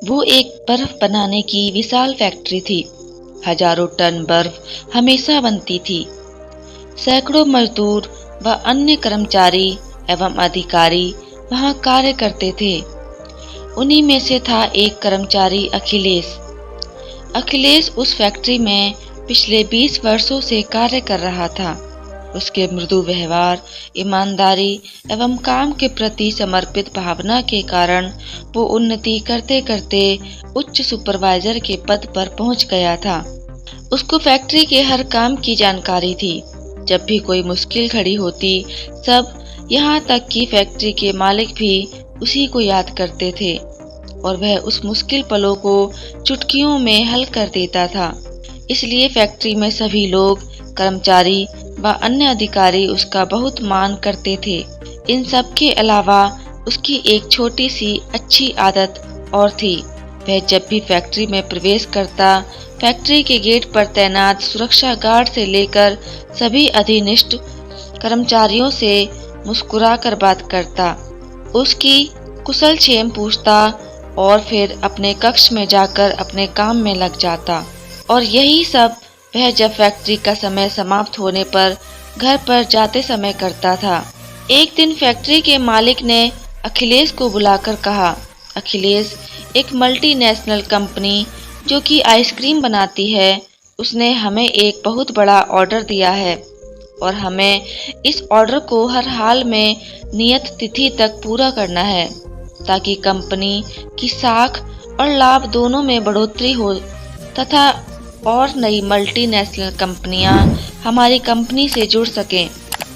वो एक बर्फ बनाने की विशाल फैक्ट्री थी। हजारों टन बर्फ हमेशा बनती थी। सैकड़ों मजदूर व अन्य कर्मचारी एवं अधिकारी वहां कार्य करते थे। उन्हीं में से था एक कर्मचारी अखिलेश। अखिलेश उस फैक्ट्री में पिछले 20 वर्षों से कार्य कर रहा था। उसके मृदु व्यवहार, ईमानदारी एवं काम के प्रति समर्पित भावना के कारण वो उन्नति करते करते उच्च सुपरवाइजर के पद पर पहुंच गया था। उसको फैक्ट्री के हर काम की जानकारी थी। जब भी कोई मुश्किल खड़ी होती, सब, यहाँ तक कि फैक्ट्री के मालिक भी उसी को याद करते थे और वह उस मुश्किल पलों को चुटकियों में हल कर देता था। इसलिए फैक्ट्री में सभी लोग, कर्मचारी व अन्य अधिकारी उसका बहुत मान करते थे। इन सब के अलावा उसकी एक छोटी सी अच्छी आदत और थी। वह जब भी फैक्ट्री में प्रवेश करता, फैक्ट्री के गेट पर तैनात सुरक्षा गार्ड से लेकर सभी अधिनिष्ठ कर्मचारियों से मुस्कुराकर बात करता, उसकी कुशल क्षेम पूछता और फिर अपने कक्ष में जाकर अपने काम में लग जाता। और यही सब वह जब फैक्ट्री का समय समाप्त होने पर घर पर जाते समय करता था। एक दिन फैक्ट्री के मालिक ने अखिलेश को बुलाकर कहा, अखिलेश, एक मल्टीनेशनल कंपनी जो कि आइसक्रीम बनाती है, उसने हमें एक बहुत बड़ा ऑर्डर दिया है और हमें इस ऑर्डर को हर हाल में नियत तिथि तक पूरा करना है ताकि कंपनी की साख और लाभ दोनों में बढ़ोतरी हो तथा और नई मल्टीनेशनल कंपनियां हमारी कंपनी से जुड़ सकें।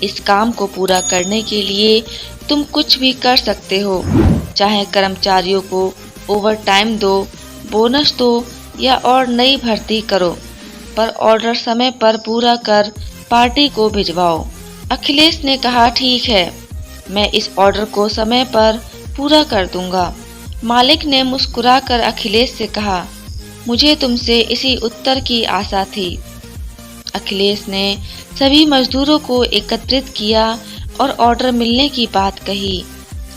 इस काम को पूरा करने के लिए तुम कुछ भी कर सकते हो, चाहे कर्मचारियों को ओवर टाइम दो, बोनस दो या और नई भर्ती करो, पर ऑर्डर समय पर पूरा कर पार्टी को भिजवाओ। अखिलेश ने कहा, ठीक है, मैं इस ऑर्डर को समय पर पूरा कर दूंगा। मालिक ने मुस्कुराकर अखिलेश से कहा, मुझे तुमसे इसी उत्तर की आशा थी। अखिलेश ने सभी मजदूरों को एकत्रित किया और ऑर्डर मिलने की बात कही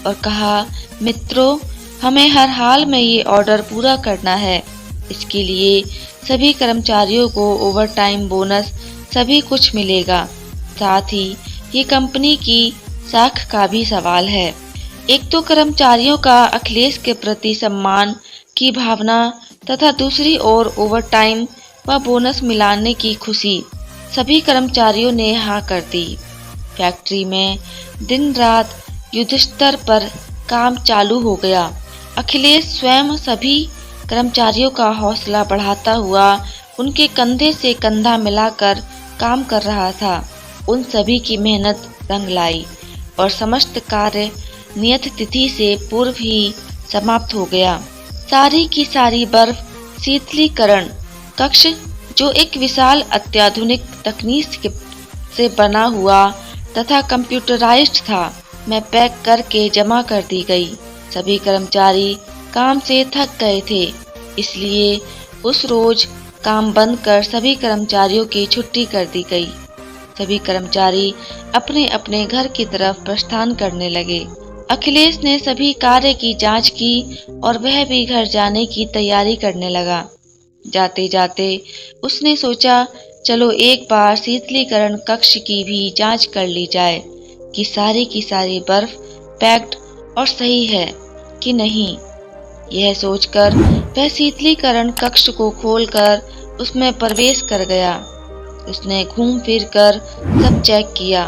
और कहा, मित्रों, हमें हर हाल में ये ऑर्डर पूरा करना है। इसके लिए सभी कर्मचारियों को ओवरटाइम बोनस सभी कुछ मिलेगा। साथ ही ये कंपनी की साख का भी सवाल है। एक तो कर्मचारियों का अखिलेश के प्रति सम्मान की भावना तथा दूसरी ओर ओवरटाइम व बोनस मिलाने की खुशी। सभी कर्मचारियों ने हाँ कर दी। फैक्ट्री में दिन रात युद्धस्तर पर काम चालू हो गया। अखिलेश स्वयं सभी कर्मचारियों का हौसला बढ़ाता हुआ उनके कंधे से कंधा मिलाकर काम कर रहा था। उन सभी की मेहनत रंग लाई और समस्त कार्य नियत तिथि से पूर्व ही समाप्त हो गया। सारी की सारी बर्फ शीतलीकरण कक्ष, जो एक विशाल अत्याधुनिक तकनीक से बना हुआ तथा कंप्यूटराइज्ड था, में पैक करके जमा कर दी गई। सभी कर्मचारी काम से थक गए थे, इसलिए उस रोज काम बंद कर सभी कर्मचारियों की छुट्टी कर दी गई। सभी कर्मचारी अपने अपने घर की तरफ प्रस्थान करने लगे। अखिलेश ने सभी कार्य की जांच की और वह भी घर जाने की तैयारी करने लगा। जाते जाते उसने सोचा, चलो एक बार शीतलीकरण कक्ष की भी जांच कर ली जाए कि सारी की सारी बर्फ पैक्ड और सही है कि नहीं। यह सोचकर वह शीतलीकरण कक्ष को खोलकर उसमें प्रवेश कर गया। उसने घूम फिर कर सब चेक किया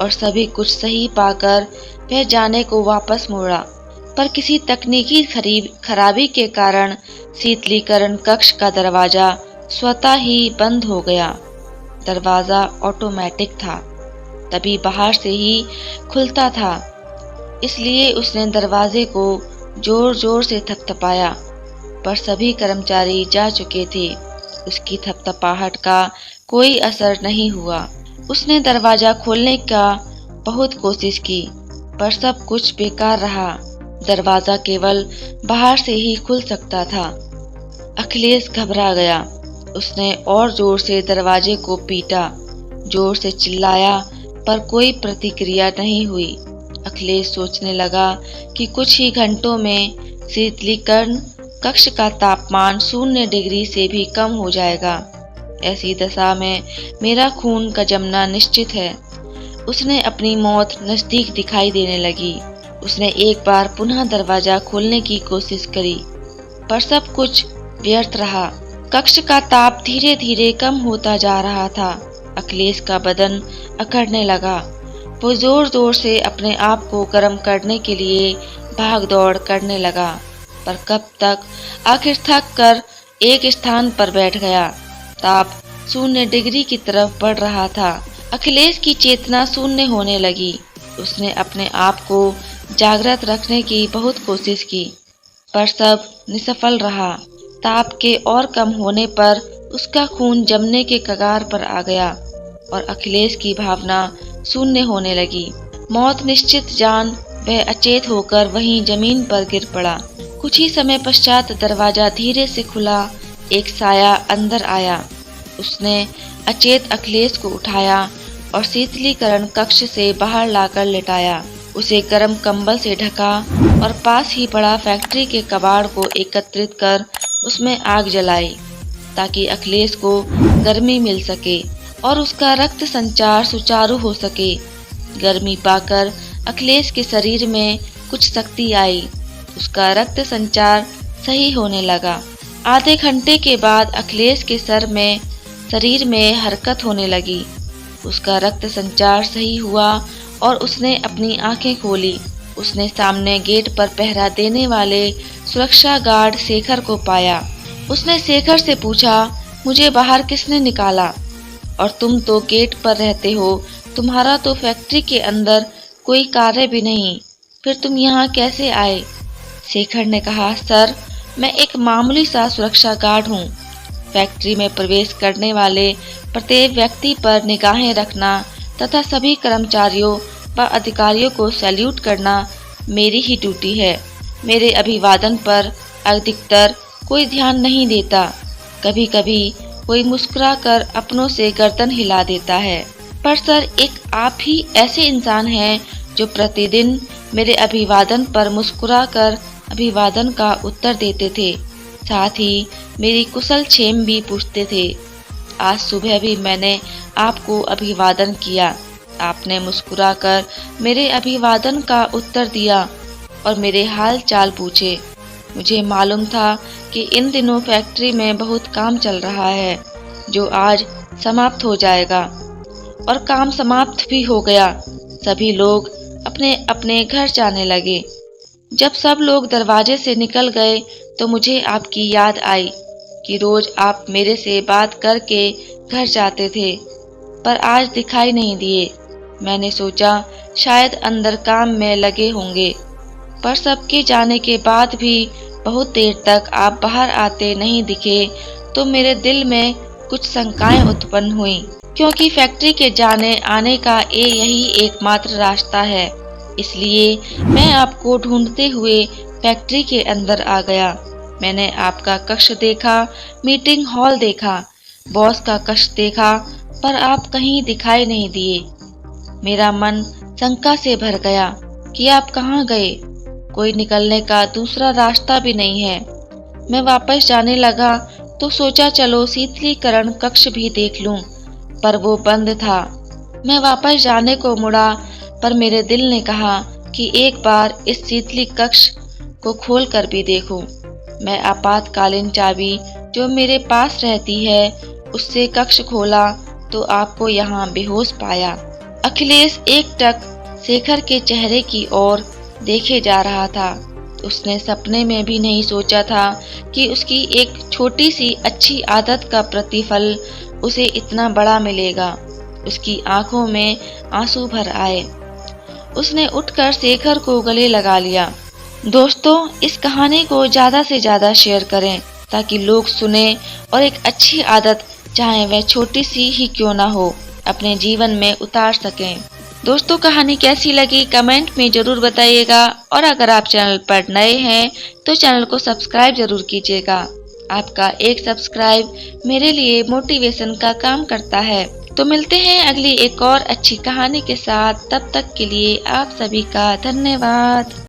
और सभी कुछ सही पाकर वह जाने को वापस मुड़ा, पर किसी तकनीकी खराबी के कारण शीतलीकरण कक्ष का दरवाजा स्वतः ही बंद हो गया। दरवाजा ऑटोमेटिक था, तभी बाहर से ही खुलता था, इसलिए उसने दरवाजे को जोर जोर से थपथपाया, पर सभी कर्मचारी जा चुके थे। उसकी थपथपाहट का कोई असर नहीं हुआ। उसने दरवाजा खोलने का बहुत कोशिश की, पर सब कुछ बेकार रहा। दरवाजा केवल बाहर से ही खुल सकता था। अखिलेश घबरा गया। उसने और जोर से दरवाजे को पीटा, जोर से चिल्लाया, पर कोई प्रतिक्रिया नहीं हुई। अखिलेश सोचने लगा कि कुछ ही घंटों में शीतलीकरण कक्ष का तापमान 0 डिग्री से भी कम हो जाएगा। ऐसी दशा में मेरा खून का जमना निश्चित है। उसने अपनी मौत नजदीक दिखाई देने लगी। उसने एक बार पुनः दरवाजा खोलने की कोशिश करी, पर सब कुछ व्यर्थ रहा। कक्ष का ताप धीरे धीरे कम होता जा रहा था। अखिलेश का बदन अकड़ने लगा। वो जोर जोर से अपने आप को गर्म करने के लिए भाग दौड़ करने लगा, पर कब तक? आखिर थक कर एक स्थान पर बैठ गया। ताप 0 डिग्री की तरफ बढ़ रहा था। अखिलेश की चेतना शून्य होने लगी। उसने अपने आप को जागृत रखने की बहुत कोशिश की, पर सब निष्फल रहा। ताप के और कम होने पर उसका खून जमने के कगार पर आ गया और अखिलेश की भावना शून्य होने लगी। मौत निश्चित जान वह अचेत होकर वहीं जमीन पर गिर पड़ा। कुछ ही समय पश्चात दरवाजा धीरे से खुला। एक साया अंदर आया। उसने अचेत अखिलेश को उठाया और शीतलीकरण कक्ष से बाहर लाकर लेटाया। उसे गर्म कंबल से ढका और पास ही पड़ा फैक्ट्री के कबाड़ को एकत्रित कर उसमें आग जलाई, ताकि अखिलेश को गर्मी मिल सके और उसका रक्त संचार सुचारू हो सके। गर्मी पाकर अखिलेश के शरीर में कुछ शक्ति आई। उसका रक्त संचार सही होने लगा। आधे घंटे के बाद अखिलेश के शरीर में हरकत होने लगी। उसका रक्त संचार सही हुआ और उसने अपनी आंखें खोली। उसने सामने गेट पर पहरा देने वाले सुरक्षा गार्ड शेखर को पाया। उसने शेखर से पूछा, मुझे बाहर किसने निकाला? और तुम तो गेट पर रहते हो, तुम्हारा तो फैक्ट्री के अंदर कोई कार्य भी नहीं, फिर तुम यहाँ कैसे आए? शेखर ने कहा, सर, मैं एक मामूली सा सुरक्षा गार्ड हूँ। फैक्ट्री में प्रवेश करने वाले प्रत्येक व्यक्ति पर निगाहें रखना तथा सभी कर्मचारियों व अधिकारियों को सैल्यूट करना मेरी ही ड्यूटी है। मेरे अभिवादन पर अधिकतर कोई ध्यान नहीं देता। कभी कभी कोई मुस्कुराकर अपनों से गर्दन हिला देता है, पर सर, एक आप ही ऐसे इंसान हैं जो प्रतिदिन मेरे अभिवादन पर मुस्कुराकर अभिवादन का उत्तर देते थे, साथ ही मेरी कुशल क्षेम भी पूछते थे। आज सुबह भी मैंने आपको अभिवादन किया। आपने मुस्कुराकर मेरे अभिवादन का उत्तर दिया और मेरे हाल चाल पूछे। मुझे मालूम था कि इन दिनों फैक्ट्री में बहुत काम चल रहा है, जो आज समाप्त हो जाएगा, और काम समाप्त भी हो गया। सभी लोग अपने अपने घर जाने लगे। जब सब लोग दरवाजे से निकल गए तो मुझे आपकी याद आई कि रोज आप मेरे से बात करके घर जाते थे, पर आज दिखाई नहीं दिए। मैंने सोचा शायद अंदर काम में लगे होंगे, पर सबके जाने के बाद भी बहुत देर तक आप बाहर आते नहीं दिखे, तो मेरे दिल में कुछ शंकाएं उत्पन्न हुई, क्योंकि फैक्ट्री के जाने आने का यही एकमात्र रास्ता है। इसलिए मैं आपको ढूंढते हुए फैक्ट्री के अंदर आ गया। मैंने आपका कक्ष देखा, मीटिंग हॉल देखा, बॉस का कक्ष देखा, पर आप कहीं दिखाई नहीं दिए। मेरा मन शंका से भर गया कि आप कहाँ गए। कोई निकलने का दूसरा रास्ता भी नहीं है। मैं वापस जाने लगा तो सोचा चलो शीतलीकरण कक्ष भी देख लूं, पर वो बंद था। मैं वापस जाने को मुड़ा, पर मेरे दिल ने कहा कि एक बार इस शीतली कक्ष को खोल कर भी देखूं। मैं आपातकालीन चाबी जो मेरे पास रहती है उससे कक्ष खोला तो आपको यहाँ बेहोश पाया। अखिलेश एकटक शेखर के चेहरे की ओर देखे जा रहा था। उसने सपने में भी नहीं सोचा था कि उसकी एक छोटी सी अच्छी आदत का प्रतिफल उसे इतना बड़ा मिलेगा। उसकी आंखों में आंसू भर आए। उसने उठकर शेखर को गले लगा लिया। दोस्तों, इस कहानी को ज़्यादा से ज़्यादा शेयर करें ताकि लोग सुने और एक अच्छी आदत, चाहे वह छोटी सी ही क्यों ना हो, अपने जीवन में उतार सकें। दोस्तों, कहानी कैसी लगी कमेंट में ज़रूर बताइएगा, और अगर आप चैनल पर नए हैं तो चैनल को सब्सक्राइब ज़रूर कीजिएगा। आपका एक सब्सक्राइब मेरे लिए मोटिवेशन का काम करता है। तो मिलते हैं अगली एक और अच्छी कहानी के साथ। तब तक के लिए आप सभी का धन्यवाद।